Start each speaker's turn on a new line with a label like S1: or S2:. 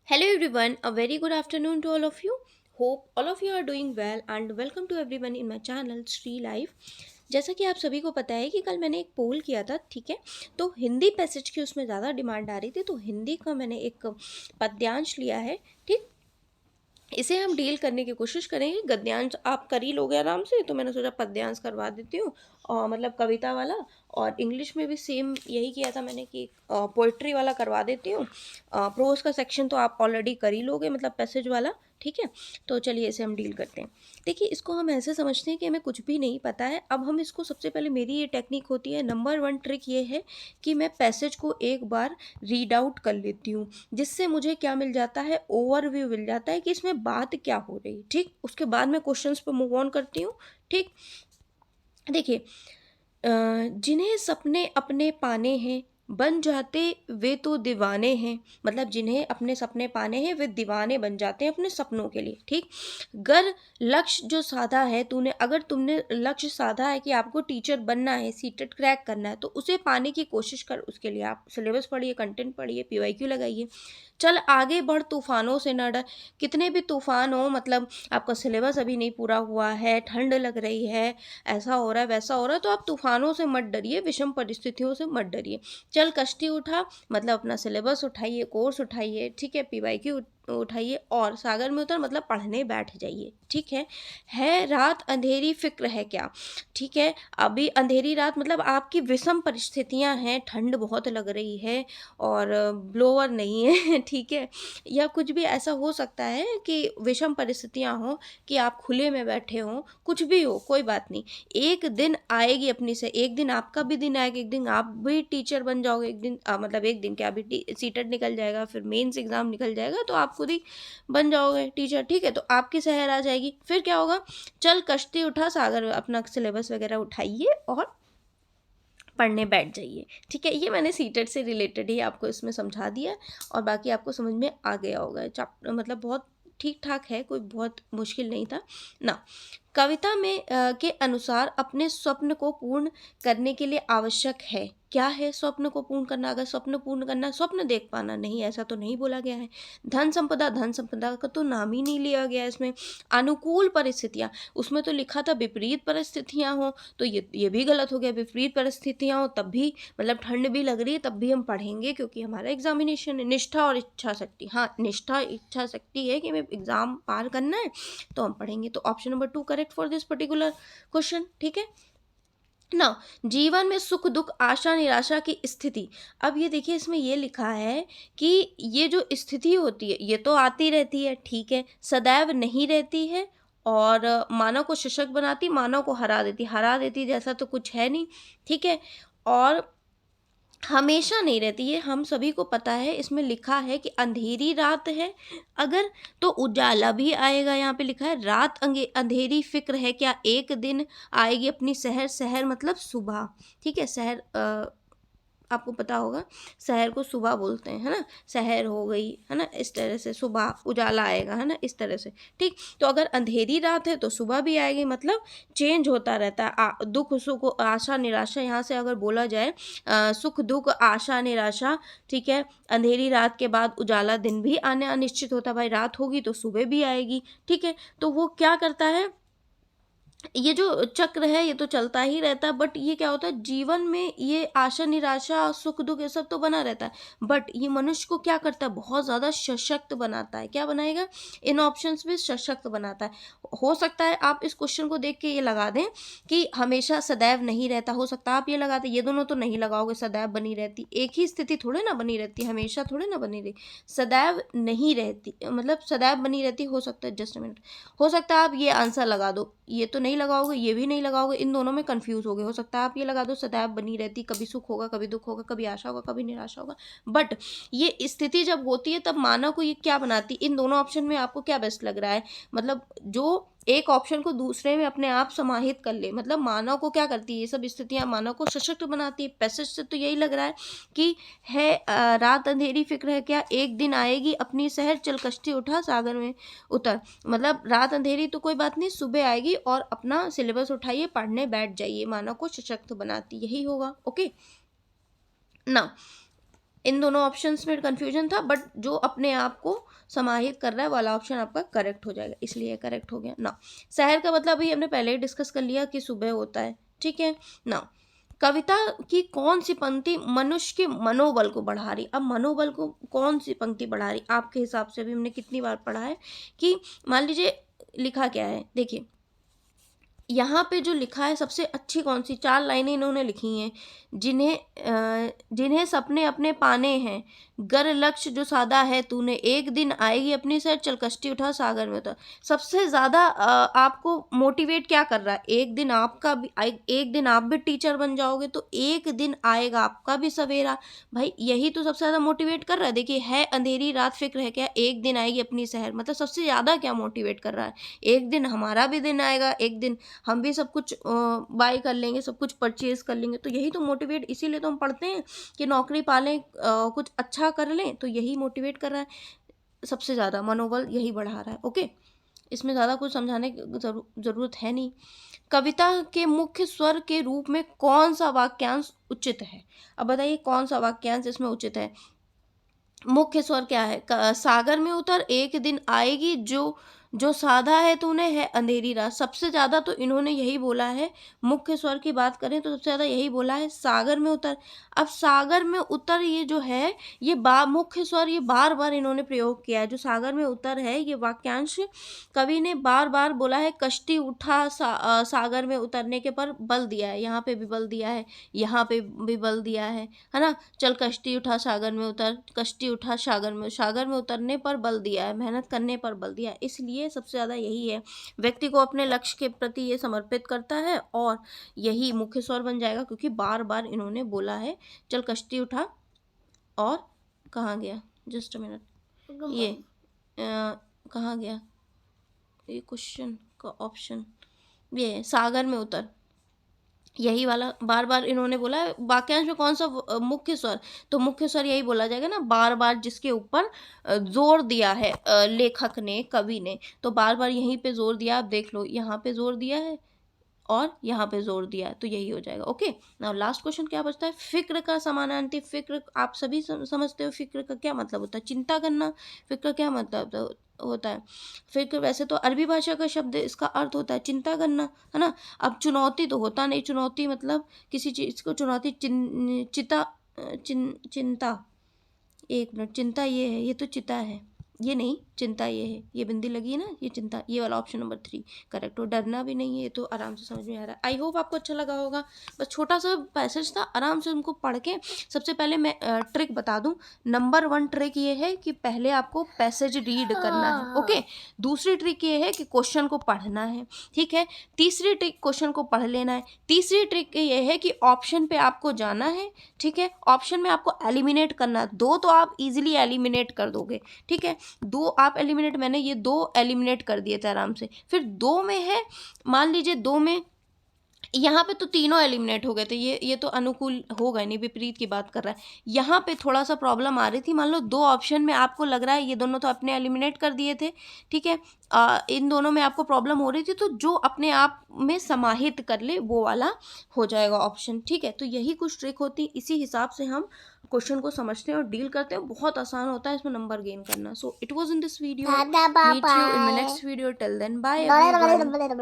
S1: Hello everyone, a very good afternoon to all of you. Hope all of you are doing well and welcome to everyone in my channel Sri Life. जैसा कि आप सभी को पता है कि कल मैंने एक पोल किया था, ठीक है। तो हिंदी पैसेज की उसमें ज़्यादा डिमांड आ रही थी, तो हिंदी का मैंने एक पद्यांश लिया है, ठीक। इसे हम डील करने की कोशिश करेंगे। गद्यांश आप कर ही लोगे आराम से, तो मैंने सोचा पद्यांश करवा देती हूँ, और मतलब कविता वाला। और इंग्लिश में भी सेम यही किया था मैंने कि पोइट्री वाला करवा देती हूँ। प्रोज का सेक्शन तो आप ऑलरेडी कर ही लोगे, मतलब पैसेज वाला, ठीक है। तो चलिए इसे हम डील करते हैं। देखिए, इसको हम ऐसे समझते हैं कि हमें कुछ भी नहीं पता है। अब हम इसको, सबसे पहले मेरी ये टेक्निक होती है, नंबर वन ट्रिक ये है कि मैं पैसेज को एक बार रीड आउट कर लेती हूँ, जिससे मुझे क्या मिल जाता है, ओवरव्यू मिल जाता है कि इसमें बात क्या हो रही है, ठीक। उसके बाद मैं क्वेश्चंस पे मूव ऑन करती हूँ, ठीक। देखिए, जिन्हें सपने अपने पाने हैं, बन जाते वे तो दीवाने हैं। मतलब जिन्हें अपने सपने पाने हैं वे दीवाने बन जाते हैं अपने सपनों के लिए, ठीक। गर लक्ष्य जो साधा है तूने, अगर तुमने लक्ष्य साधा है कि आपको टीचर बनना है, सीटेट क्रैक करना है, तो उसे पाने की कोशिश कर। उसके लिए आप सिलेबस पढ़िए, कंटेंट पढ़िए, पीवाईक्यू लगाइए। चल आगे बढ़, तूफानों से न डर। कितने भी तूफान हो, मतलब आपका सिलेबस अभी नहीं पूरा हुआ है, ठंड लग रही है, ऐसा हो रहा है, वैसा हो रहा है, तो आप तूफानों से मत डरिए, विषम परिस्थितियों से मत डरिए। चल कश्ती उठा, मतलब अपना सिलेबस उठाइए, कोर्स उठाइए, ठीक है, पीवाईक्यू उठाइए, और सागर में उतर, मतलब पढ़ने बैठ जाइए, ठीक है रात अंधेरी फिक्र है क्या, ठीक है। अभी अंधेरी रात, मतलब आपकी विषम परिस्थितियां हैं, ठंड बहुत लग रही है और ब्लोअर नहीं है ठीक है। या कुछ भी ऐसा हो सकता है कि विषम परिस्थितियां हो, कि आप खुले में बैठे हों, कुछ भी हो, कोई बात नहीं। एक दिन आएगी अपनी से, एक दिन आपका भी दिन आएगा, एक दिन आप भी टीचर बन जाओगे, एक दिन मतलब एक दिन क्या, अभी सीटेट निकल जाएगा, फिर मेंस एग्जाम निकल जाएगा, तो आप खुद ही बन जाओगे टीचर, ठीक है। तो आपकी शहर आ जाएगी, फिर क्या होगा, चल कश्ती उठा सागर, अपना सिलेबस वगैरह उठाइए और पढ़ने बैठ जाइए, ठीक है। ये मैंने सीटेट से रिलेटेड ही आपको इसमें समझा दिया, और बाकी आपको समझ में आ गया होगा। चैप्टर मतलब बहुत ठीक ठाक है, कोई बहुत मुश्किल नहीं था ना। कविता में के अनुसार अपने स्वप्न को पूर्ण करने के लिए आवश्यक है, क्या है स्वप्न को पूर्ण करना। अगर स्वप्न पूर्ण करना, स्वप्न देख पाना नहीं, ऐसा तो नहीं बोला गया है। धन संपदा का तो नाम ही नहीं लिया गया है इसमें। अनुकूल परिस्थितियाँ, उसमें तो लिखा था विपरीत परिस्थितियाँ हो, तो ये भी गलत हो गया। विपरीत परिस्थितियाँ हो तब भी, मतलब ठंड भी लग रही है तब भी हम पढ़ेंगे, क्योंकि हमारा एग्जामिनेशन है। निष्ठा और इच्छा शक्ति, हाँ निष्ठा इच्छा शक्ति है कि हमें एग्जाम पार करना है, तो हम पढ़ेंगे। तो option number 2 correct for this particular question, ठीक है ना। जीवन में सुख दुख आशा निराशा की स्थिति। अब ये देखिए, इसमें ये लिखा है कि ये जो स्थिति होती है ये तो आती रहती है, ठीक है, सदैव नहीं रहती है, और मानव को सशक्त बनाती, मानव को हरा देती जैसा तो कुछ है नहीं, ठीक है। और हमेशा नहीं रहती, ये हम सभी को पता है। इसमें लिखा है कि अंधेरी रात है अगर, तो उजाला भी आएगा। यहाँ पे लिखा है रात अंधेरी फिक्र है क्या, एक दिन आएगी अपनी शहर, शहर मतलब सुबह, ठीक है। शहर आपको पता होगा, शहर को सुबह बोलते हैं, है ना। शहर हो गई, है ना, इस तरह से सुबह उजाला आएगा, है ना, इस तरह से, ठीक। तो अगर अंधेरी रात है तो सुबह भी आएगी, मतलब चेंज होता रहता है। दुख सुख आशा निराशा, यहाँ से अगर बोला जाए सुख दुख आशा निराशा, ठीक है। अंधेरी रात के बाद उजाला, दिन भी आने अनिश्चित होता है, भाई रात होगी तो सुबह भी आएगी, ठीक है। तो वो क्या करता है, ये जो चक्र है ये तो चलता ही रहता है, बट ये क्या होता है जीवन में, ये आशा निराशा सुख दुख ये सब तो बना रहता है, बट ये मनुष्य को क्या करता है, बहुत ज़्यादा सशक्त बनाता है। क्या बनाएगा, इन ऑप्शंस में सशक्त बनाता है। हो सकता है आप इस क्वेश्चन को देख के ये लगा दें कि हमेशा सदैव नहीं रहता, हो सकता है आप ये लगा दें, ये दोनों तो नहीं लगाओगे, सदैव बनी रहती, एक ही स्थिति थोड़े ना बनी रहती, हमेशा थोड़े ना बनी रहती, सदैव नहीं रहती, मतलब सदैव बनी रहती, हो सकता है, जस्ट मिनट, हो सकता है आप ये आंसर लगा दो, ये तो नहीं लगाओगे, ये भी नहीं लगाओगे, इन दोनों में कंफ्यूज हो गए। हो सकता है आप ये लगा दो सदैव बनी रहती, कभी सुख होगा कभी दुख होगा, कभी आशा होगा कभी निराशा होगा, बट ये स्थिति जब होती है तब मानव को ये क्या बनाती, इन दोनों ऑप्शन में आपको क्या बेस्ट लग रहा है, मतलब जो एक ऑप्शन को दूसरे में अपने आप समाहित कर ले, मतलब मानव को क्या करती है, ये सब स्थितियां मानव को सशक्त बनाती है। पैसेज से तो यही लग रहा है कि है रात अंधेरी फिक्र है क्या, एक दिन आएगी अपनी शहर, चल कश्ती उठा सागर में उतर। मतलब रात अंधेरी तो कोई बात नहीं, सुबह आएगी, और अपना सिलेबस उठाइए, पढ़ने बैठ जाइए, मानव को सशक्त बनाती, यही होगा, ओके ना। इन दोनों ऑप्शंस में कंफ्यूजन था, बट जो अपने आप को समाहित कर रहा है वाला ऑप्शन आपका करेक्ट हो जाएगा, इसलिए करेक्ट हो गया ना। शहर का मतलब अभी हमने पहले ही डिस्कस कर लिया कि सुबह होता है, ठीक है ना। कविता की कौन सी पंक्ति मनुष्य के मनोबल को बढ़ा रही, अब मनोबल को कौन सी पंक्ति बढ़ा रही आपके हिसाब से? अभी हमने कितनी बार पढ़ा है कि मान लीजिए लिखा क्या है, देखिए यहाँ पे जो लिखा है सबसे अच्छी कौन सी 4 लाइनें इन्होंने लिखी हैं। जिन्हें सपने अपने पाने हैं, गर लक्ष्य जो सादा है तूने, एक दिन आएगी अपनी सैर, चल कश्ती उठा सागर में उतर। सबसे ज़्यादा आपको मोटिवेट क्या कर रहा है? एक दिन आप भी टीचर बन जाओगे, तो एक दिन आएगा आपका भी सवेरा। भाई यही तो सबसे ज़्यादा मोटिवेट कर रहा है। देखिए, है अंधेरी रात फ़िक्र है क्या, एक दिन आएगी अपनी सहर, मतलब सबसे ज़्यादा क्या मोटिवेट कर रहा है? एक दिन हमारा भी दिन आएगा, एक दिन हम भी सब कुछ बाय कर लेंगे, सब कुछ परचेज़ कर लेंगे। तो यही तो मोटिवेट, इसीलिए तो हम पढ़ते हैं कि नौकरी पा लें, कुछ अच्छा कर लें, तो यही मोटिवेट कर रहा है। सबसे ज़्यादा मनोबल यही बढ़ा रहा है, ओके। इसमें ज़्यादा कुछ समझाने की ज़रूरत है नहीं। कविता के मुख्य स्वर के रूप में कौन-सा वाक्यांश उचित है? अब बताइए कौन-सा वाक्यांश इसमें उचित है? मुख्य स्वर क्या है? सागर में उतर, एक दिन आएगी, जो साधा है तूने, है अंधेरी रात। सबसे ज़्यादा तो इन्होंने यही बोला है, मुख्य स्वर की बात करें तो सबसे ज़्यादा यही बोला है, सागर में उतर। अब सागर में उतर ये जो है, ये मुख्य स्वर ये बार-बार इन्होंने प्रयोग किया है। जो सागर में उतर है, ये वाक्यांश कवि ने बार-बार बोला है। कश्ती उठा सागर में उतरने के पर बल दिया है, यहाँ पे भी बल दिया है, यहाँ पे भी बल दिया है ना? चल कश्ती उठा सागर में उतर, कश्ती उठा सागर में उतरने पर बल दिया है, मेहनत करने पर बल दिया है। इसलिए सबसे ज़्यादा यही है, व्यक्ति को अपने लक्ष्य के प्रति ये समर्पित करता है, और यही मुख्य स्वर बन जाएगा, क्योंकि बार-बार इन्होंने बोला है। चल कश्ती उठा, और कहाँ गया, जस्ट अ मिनट, ये कहाँ गया ये क्वेश्चन का ऑप्शन, ये सागर में उतर, यही वाला बार-बार इन्होंने बोला है। वाक्यांश में कौन-सा मुख्य स्वर, तो मुख्य स्वर यही बोला जाएगा ना, बार-बार जिसके ऊपर ज़ोर दिया है लेखक ने, कवि ने, तो बार-बार यहीं पे ज़ोर दिया। आप देख लो, यहाँ पे ज़ोर दिया है और यहाँ पे ज़ोर दिया है, तो यही हो जाएगा, ओके। नाउ लास्ट क्वेश्चन क्या बचता है? फ़िक्र का समानार्थी, फ़िक्र आप सभी समझते हो फ़िक्र का क्या मतलब होता है? चिंता करना। फ़िक्र क्या मतलब होता है? फ़िक्र वैसे तो अरबी भाषा का शब्द है, इसका अर्थ होता है चिंता करना, है ना? अब चुनौती तो होता नहीं, चुनौती मतलब किसी चीज़ को चुनौती, चिंता, एक मिनट, चिंता ये है, ये तो चिता है, ये नहीं, चिंता ये है, ये बिंदी लगी है ना, ये चिंता, ये वाला ऑप्शन नंबर 3 करेक्ट हो। डरना भी नहीं है, ये तो आराम से समझ में आ रहा है। आई होप आपको अच्छा लगा होगा। बस छोटा सा पैसेज था, आराम से उनको पढ़ के। सबसे पहले मैं ट्रिक बता दूं, नंबर 1 ट्रिक ये है कि पहले आपको पैसेज रीड करना है, ओके। दूसरी ट्रिक ये है कि क्वेश्चन को पढ़ना है, ठीक है। तीसरी ट्रिक क्वेश्चन को पढ़ लेना है। तीसरी ट्रिक ये है कि ऑप्शन पे आपको जाना है, ठीक है। ऑप्शन में आपको एलिमिनेट करना है। 2 तो आप इजीली एलिमिनेट कर दोगे, ठीक है। 2 आप एलिमिनेट, मैंने ये 2 एलिमिनेट कर दिए थे आराम से। फिर 2 में है, मान लीजिए 2 में, यहाँ पे तो तीनों एलिमिनेट हो गए थे, ये तो अनुकूल हो गए नहीं, विपरीत की बात कर रहा है। यहाँ पे थोड़ा सा प्रॉब्लम आ रही थी, मान लो 2 ऑप्शन में आपको लग रहा है ये दोनों तो अपने एलिमिनेट कर दिए थे, ठीक है। इन दोनों में आपको प्रॉब्लम हो रही थी, तो जो अपने आप में समाहित कर ले वो वाला हो जाएगा ऑप्शन, ठीक है। तो यही कुछ ट्रिक होती है, इसी हिसाब से हम क्वेश्चन को समझते हैं और डील करते हैं। बहुत आसान होता है इसमें नंबर गेन करना। So it was in this video, meet you in my next video, till then bye everyone.